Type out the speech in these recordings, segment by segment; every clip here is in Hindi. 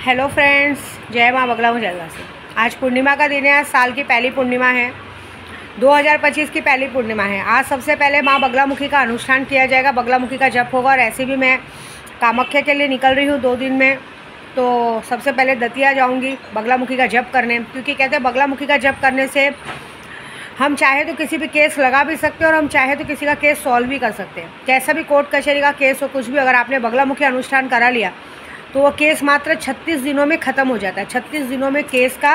हेलो फ्रेंड्स, जय माँ बगला मुजल्ला से। आज पूर्णिमा का दिन है। आज साल की पहली पूर्णिमा है। 2025 की पहली पूर्णिमा है। आज सबसे पहले माँ बगलामुखी का अनुष्ठान किया जाएगा। बगलामुखी का जप होगा। और ऐसे भी मैं कामाख्या के लिए निकल रही हूँ 2 दिन में, तो सबसे पहले दतिया जाऊँगी बगलामुखी का जप करने, क्योंकि कहते हैं बगलामुखी का जप करने से हम चाहे तो किसी भी केस लगा भी सकते हैं और हम चाहे तो किसी का केस सॉल्व भी कर सकते हैं। कैसा भी कोर्ट कचहरी का केस हो, कुछ भी, अगर आपने बगलामुखी अनुष्ठान करा लिया तो वो केस मात्र 36 दिनों में ख़त्म हो जाता है। 36 दिनों में केस का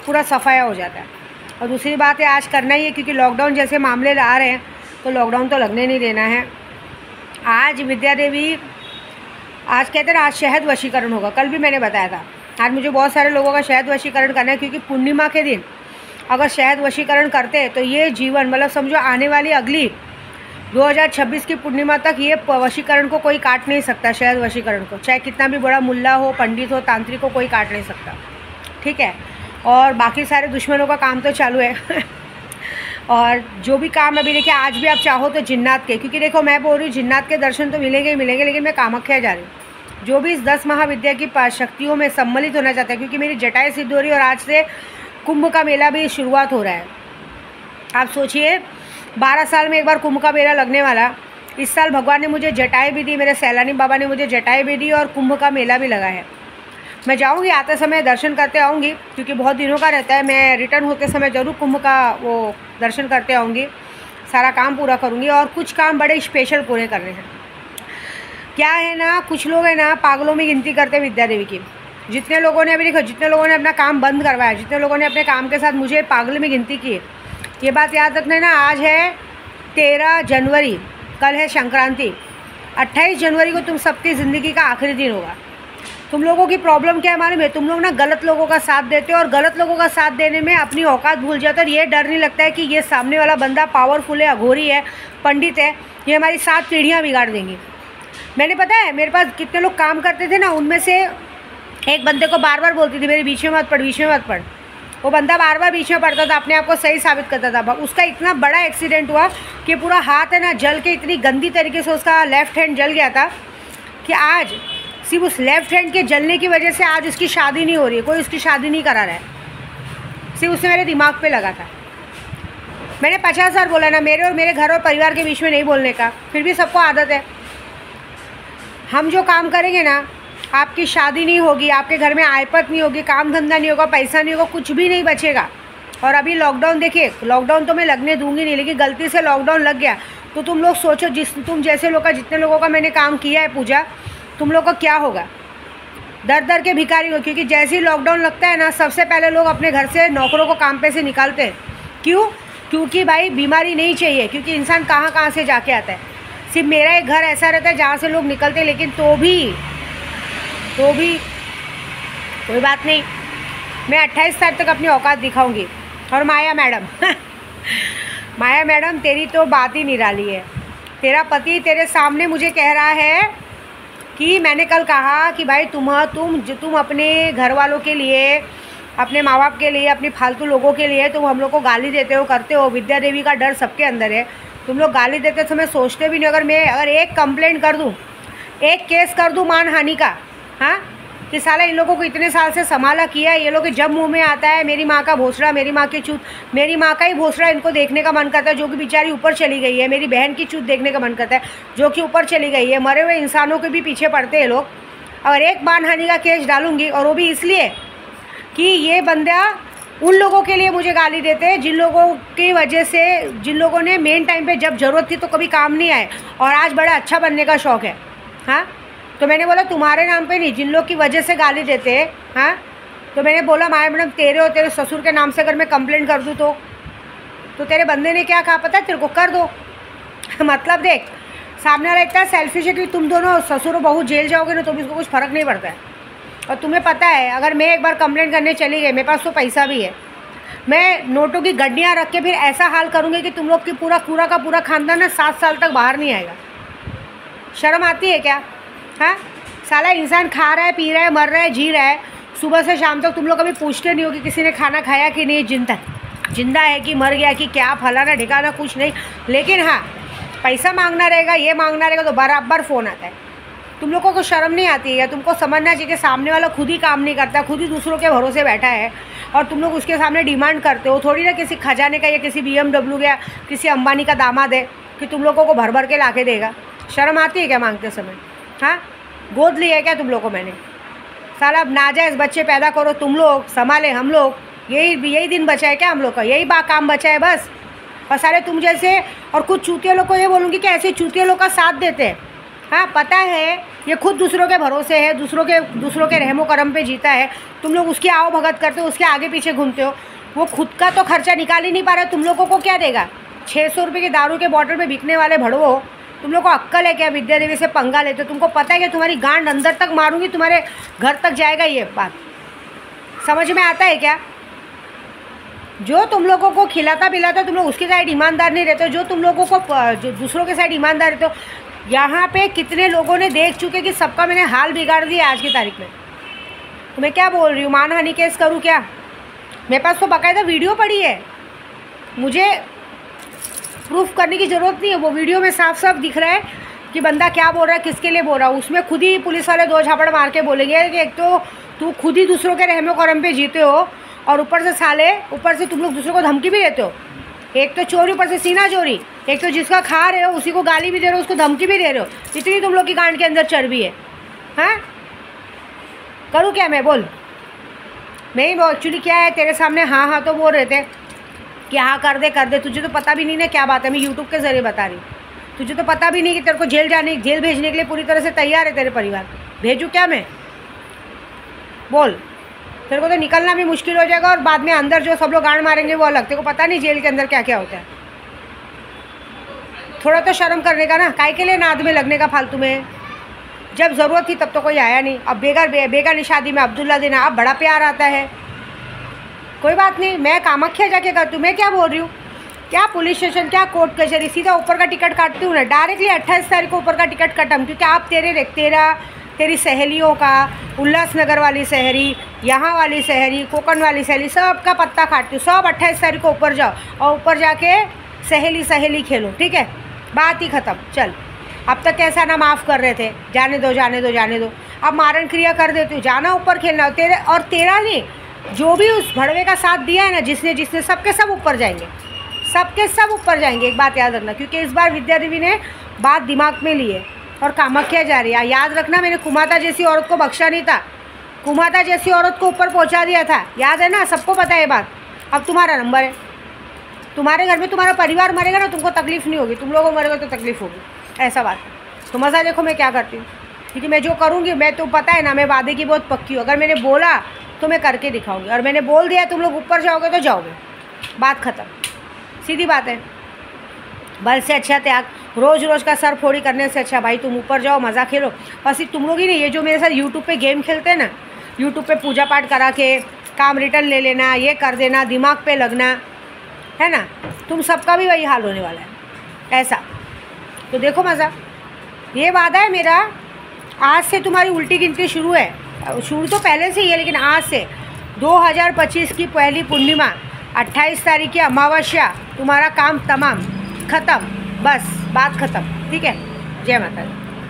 पूरा सफाया हो जाता है। और दूसरी बात है, आज करना ही है, क्योंकि लॉकडाउन जैसे मामले आ रहे हैं तो लॉकडाउन तो लगने नहीं देना है। आज विद्या देवी, आज कहते हैं आज शहद वशीकरण होगा। कल भी मैंने बताया था। आज मुझे बहुत सारे लोगों का शहद वशीकरण करना है, क्योंकि पूर्णिमा के दिन अगर शहद वशीकरण करते हैं तो ये जीवन, मतलब समझो आने वाली अगली 2026 की पूर्णिमा तक ये वशीकरण को कोई काट नहीं सकता। शहद वशीकरण को चाहे कितना भी बड़ा मुल्ला हो, पंडित हो, तांत्रिक को कोई काट नहीं सकता। ठीक है। और बाकी सारे दुश्मनों का काम तो चालू है और जो भी काम अभी देखिए, आज भी आप चाहो तो जिन्नात के, क्योंकि देखो मैं बोल रही हूँ जिन्नात के दर्शन तो मिलेंगे ही मिलेंगे, लेकिन मैं कामाख्या जा रही हूँ। जो भी इस 10 महाविद्या की शक्तियों में सम्मिलित होना चाहता है, क्योंकि मेरी जटाएँ सिद्ध हो रही है और आज से कुंभ का मेला भी शुरुआत हो रहा है। आप सोचिए, 12 साल में एक बार कुंभ का मेला लगने वाला। इस साल भगवान ने मुझे जटाएँ भी दी, मेरे सैलानी बाबा ने मुझे जटाएँ भी दी और कुंभ का मेला भी लगा है। मैं जाऊंगी, आते समय दर्शन करते आऊँगी, क्योंकि बहुत दिनों का रहता है। मैं रिटर्न होते समय ज़रूर कुंभ का वो दर्शन करते आऊँगी, सारा काम पूरा करूँगी। और कुछ काम बड़े स्पेशल पूरे करने हैं। क्या है ना, कुछ लोग हैं ना पागलों में गिनती करते हैं विद्या देवी की। जितने लोगों ने अभी देखो, जितने लोगों ने अपना काम बंद करवाया, जितने लोगों ने अपने काम के साथ मुझे पागल में गिनती की, ये बात याद रखना ना। आज है 13 जनवरी, कल है संक्रांति। 28 जनवरी को तुम सबकी ज़िंदगी का आखिरी दिन होगा। तुम लोगों की प्रॉब्लम क्या है मालूम है? तुम लोग ना गलत लोगों का साथ देते हो और गलत लोगों का साथ देने में अपनी औकात भूल जाते हो। और ये डर नहीं लगता है कि ये सामने वाला बंदा पावरफुल है, अघोरी है, पंडित है, ये हमारी 7 पीढ़ियाँ बिगाड़ देंगी। मैंने पता है मेरे पास कितने लोग काम करते थे ना, उनमें से एक बंदे को बार बार बोलती थी मेरे बीच में मत पढ़, बीच में मत पढ़। वो बंदा बार बार बीच में पड़ता था, अपने आप को सही साबित करता था। उसका इतना बड़ा एक्सीडेंट हुआ कि पूरा हाथ है ना जल के, इतनी गंदी तरीके से उसका लेफ़्ट हैंड जल गया था कि आज सिर्फ उस लेफ़्ट हैंड के जलने की वजह से आज उसकी शादी नहीं हो रही है। कोई उसकी शादी नहीं करा रहा है। सिर्फ उसने मेरे दिमाग पे लगा था। मैंने 50 बार बोला ना, मेरे और मेरे घर और परिवार के बीच में नहीं बोलने का, फिर भी सबको आदत है। हम जो काम करेंगे ना, आपकी शादी नहीं होगी, आपके घर में आयपत नहीं होगी, काम धंधा नहीं होगा, पैसा नहीं होगा, कुछ भी नहीं बचेगा। और अभी लॉकडाउन देखिए, लॉकडाउन तो मैं लगने दूंगी नहीं, लेकिन गलती से लॉकडाउन लग गया तो तुम लोग सोचो, तुम जैसे लोग का, जितने लोगों का मैंने काम किया है पूजा, तुम लोग का क्या होगा। दर दर के भिखारी हो। क्योंकि जैसे ही लॉकडाउन लगता है ना, सबसे पहले लोग अपने घर से नौकरों को काम पे से निकालते हैं। क्यों? क्योंकि भाई बीमारी नहीं चाहिए, क्योंकि इंसान कहाँ कहाँ से जाके आता है। सिर्फ मेरा एक घर ऐसा रहता है जहाँ से लोग निकलते हैं, लेकिन तो भी कोई बात नहीं। मैं 28 तारीख तक अपनी औकात दिखाऊंगी। और माया मैडम माया मैडम, तेरी तो बात ही निराली है। तेरा पति तेरे सामने मुझे कह रहा है कि मैंने कल कहा कि भाई तुम अपने घर वालों के लिए, अपने माँ बाप के लिए, अपनी फालतू लोगों के लिए तुम हम लोग को गाली देते हो, करते हो। विद्या देवी का डर सबके अंदर है। तुम लोग गाली देते समय सोचते भी नहीं। अगर एक कंप्लेंट कर दूँ, एक केस कर दूँ मानहानि का, हाँ, कि साला इन लोगों को इतने साल से संभाला किया है, ये लोग जब मुंह में आता है मेरी माँ का भोसड़ा, मेरी माँ की चूत, मेरी माँ का ही भोसड़ा इनको देखने का मन करता है, जो कि बेचारी ऊपर चली गई है। मेरी बहन की चूत देखने का मन करता है, जो कि ऊपर चली गई है। मरे हुए इंसानों के भी पीछे पड़ते हैं लोग। और एक मानहानि का केस डालूंगी, और वो भी इसलिए कि ये बंदा उन लोगों के लिए मुझे गाली देते हैं जिन लोगों की वजह से, जिन लोगों ने मेन टाइम पे जब ज़रूरत थी तो कभी काम नहीं आए, और आज बड़ा अच्छा बनने का शौक़ है। हाँ, तो मैंने बोला तुम्हारे नाम पे नहीं, जिन लोग की वजह से गाली देते हैं। हाँ, तो मैंने बोला माया मैडम, तेरे और तेरे ससुर के नाम से अगर मैं कंप्लेंट कर दूँ तो तेरे बंदे ने क्या कहा पता है? तेरे को कर दो मतलब देख, सामने वाला इतना सेल्फिश है कि तुम दोनों ससुर और बहू जेल जाओगे ना तो भी उसको कुछ फ़र्क नहीं पड़ता है। और तुम्हें पता है, अगर मैं एक बार कंप्लेंट करने चली गई, मेरे पास तो पैसा भी है, मैं नोटों की गड्डियाँ रख के फिर ऐसा हाल करूँगी कि तुम लोग की पूरा का पूरा खानदान ना 7 साल तक बाहर नहीं आएगा। शर्म आती है क्या? हाँ, साला इंसान खा रहा है, पी रहा है, मर रहा है, जी रहा है, सुबह से शाम तक तुम लोग कभी पूछते नहीं हो कि किसी ने खाना खाया कि नहीं, जिंदा है कि मर गया कि क्या, फलाना ढिकाना, कुछ नहीं। लेकिन हाँ, पैसा मांगना रहेगा, ये मांगना रहेगा तो बराबर फ़ोन आता है। तुम लोगों को शर्म नहीं आती है या तुमको समझना चाहिए कि सामने वाला खुद ही काम नहीं करता, खुद ही दूसरों के भरोसे बैठा है और तुम लोग उसके सामने डिमांड करते हो। थोड़ी ना किसी खजाने का या किसी BMW या किसी अंबानी का दामाद है कि तुम लोगों को भर भर के ला के देगा। शर्म आती है क्या मांगते समय? हाँ, गोद लिया है क्या तुम लोगों को मैंने? साला अब नाजायज़ बच्चे पैदा करो तुम लोग, संभाले हम लोग, यही दिन बचा है क्या हम लोग का? यही काम बचा है बस। और सारे तुम जैसे और कुछ चूतिया लोग को ये बोलूँगी कि ऐसे चूतिया लोग का साथ देते हैं। हाँ, पता है ये खुद दूसरों के भरोसे है, दूसरों के रहमो करम पे जीता है। तुम लोग उसकी आओ भगत करते हो, उसके आगे पीछे घूमते हो। वो खुद का तो खर्चा निकाल ही नहीं पा रहा, तुम लोगों को क्या देगा? 600 रुपये की दारू के बॉटल पे बिकने वाले भड़वो, तुम लोग को अक्ल है क्या? विद्या देवी से पंगा लेते हो। तुमको पता है कि तुम्हारी गांड अंदर तक मारूंगी, तुम्हारे घर तक जाएगा ये बात। समझ में आता है क्या? जो तुम लोगों को खिलाता पिलाता तुम लोग उसके साइड ईमानदार नहीं रहते हो, जो तुम लोगों को जो दूसरों के साइड ईमानदार रहते हो। यहाँ पे कितने लोगों ने देख चुके कि सबका मैंने हाल बिगाड़ दिया आज की तारीख में। तो मैं क्या बोल रही हूँ, मानहानि केस करूँ क्या? मेरे पास तो बाकायदा वीडियो पड़ी है, मुझे प्रूफ करने की ज़रूरत नहीं है। वो वीडियो में साफ साफ दिख रहा है कि बंदा क्या बोल रहा है, किसके लिए बोल रहा है। उसमें खुद ही पुलिस वाले 2 झापड़ मार के बोलेंगे कि एक तो तू खुद ही दूसरों के रहमो करम पे जीते हो और ऊपर से तुम लोग दूसरों को धमकी भी देते हो। एक तो चोरी, ऊपर से सीना चोरी। एक तो जिसका खा रहे हो उसी को गाली भी दे रहे हो, उसको धमकी भी दे रहे हो। इतनी तुम लोग की गांड के अंदर चर्बी है। हाँ, करूँ क्या मैं? बोल। मैं ही एक्चुअली क्या है, तेरे सामने हाँ तो बोल रहे थे कि हाँ कर दे। तुझे तो पता भी नहीं ना क्या बात है। मैं यूट्यूब के ज़रिए बता रही हूँ। तुझे तो पता भी नहीं कि तेरे को जेल भेजने के लिए पूरी तरह से तैयार है तेरे परिवार। भेजूँ क्या मैं? बोल। तेरे को तो निकलना भी मुश्किल हो जाएगा और बाद में अंदर जो सब लोग गांड मारेंगे वो अलग। तेरे को पता नहीं जेल के अंदर क्या क्या होता है। थोड़ा तो शर्म करने का ना, काहे के लिए नाद में लगने का फालतू में। जब ज़रूरत थी तब तो कोई आया नहीं। अब बेगानी शादी में अब्दुल्ला देना, अब बड़ा प्यार आता है। कोई बात नहीं, मैं कामाख्या जाके करती हूँ। मैं क्या बोल रही हूँ, क्या पुलिस स्टेशन, क्या कोर्ट कचहरी, सीधा ऊपर का टिकट काटती हूँ ना। डायरेक्टली 28 तारीख को ऊपर का टिकट कटम, क्योंकि आप तेरी सहेलियों का, उल्लासनगर वाली शहरी, यहाँ वाली शहरी, कोकण वाली शहरी, सब का पत्ता काटती हूँ। सब 28 तारीख को ऊपर जाओ और ऊपर जाके सहेली खेलो, ठीक है? बात ही ख़त्म। चल, अब तक कैसा ना माफ़ कर रहे थे, जाने दो। अब मारण क्रिया कर देती हूँ, जाना ऊपर खेलना। तेरा नहीं, जो भी उस भड़वे का साथ दिया है ना, जिसने सबके सब ऊपर जाएंगे। एक बात याद रखना, क्योंकि इस बार विद्या देवी ने बात दिमाग में ली है और कामाख्या जा रही है। याद रखना, मैंने कुमाता जैसी औरत को बख्शा नहीं था। कुमाता जैसी औरत को ऊपर पहुंचा दिया था, याद है ना? सबको पता है ये बात। अब तुम्हारा नंबर है। तुम्हारे घर में तुम्हारा परिवार मरेगा ना, तुमको तकलीफ़ नहीं होगी। तुम लोगों को मरेगा तो तकलीफ़ होगी, ऐसा बात है। तो मज़ा देखो मैं क्या करती हूँ, क्योंकि मैं जो करूँगी, मैं तो पता है ना, मैं वादे की बहुत पक्की हूँ। अगर मैंने बोला तो मैं करके दिखाऊंगी, और मैंने बोल दिया तुम लोग ऊपर जाओगे तो जाओगे। बात ख़त्म, सीधी बात है। बल से अच्छा त्याग। रोज़ का सर फोड़ी करने से अच्छा भाई तुम ऊपर जाओ, मज़ा खेलो। और सिर्फ तुम लोग ही नहीं, ये जो मेरे साथ यूट्यूब पे गेम खेलते हैं ना, यूट्यूब पे पूजा पाठ करा के काम रिटर्न ले लेना, ये कर देना, दिमाग पे लगना, है ना, तुम सबका भी वही हाल होने वाला है ऐसा। तो देखो मज़ा, ये वादा है मेरा। आज से तुम्हारी उल्टी गिनती शुरू है। शुरू तो पहले से ही है, लेकिन आज से 2025 की पहली पूर्णिमा, 28 तारीख की अमावस्या, तुम्हारा काम तमाम ख़त्म। बस बात ख़त्म, ठीक है? जय माता दी।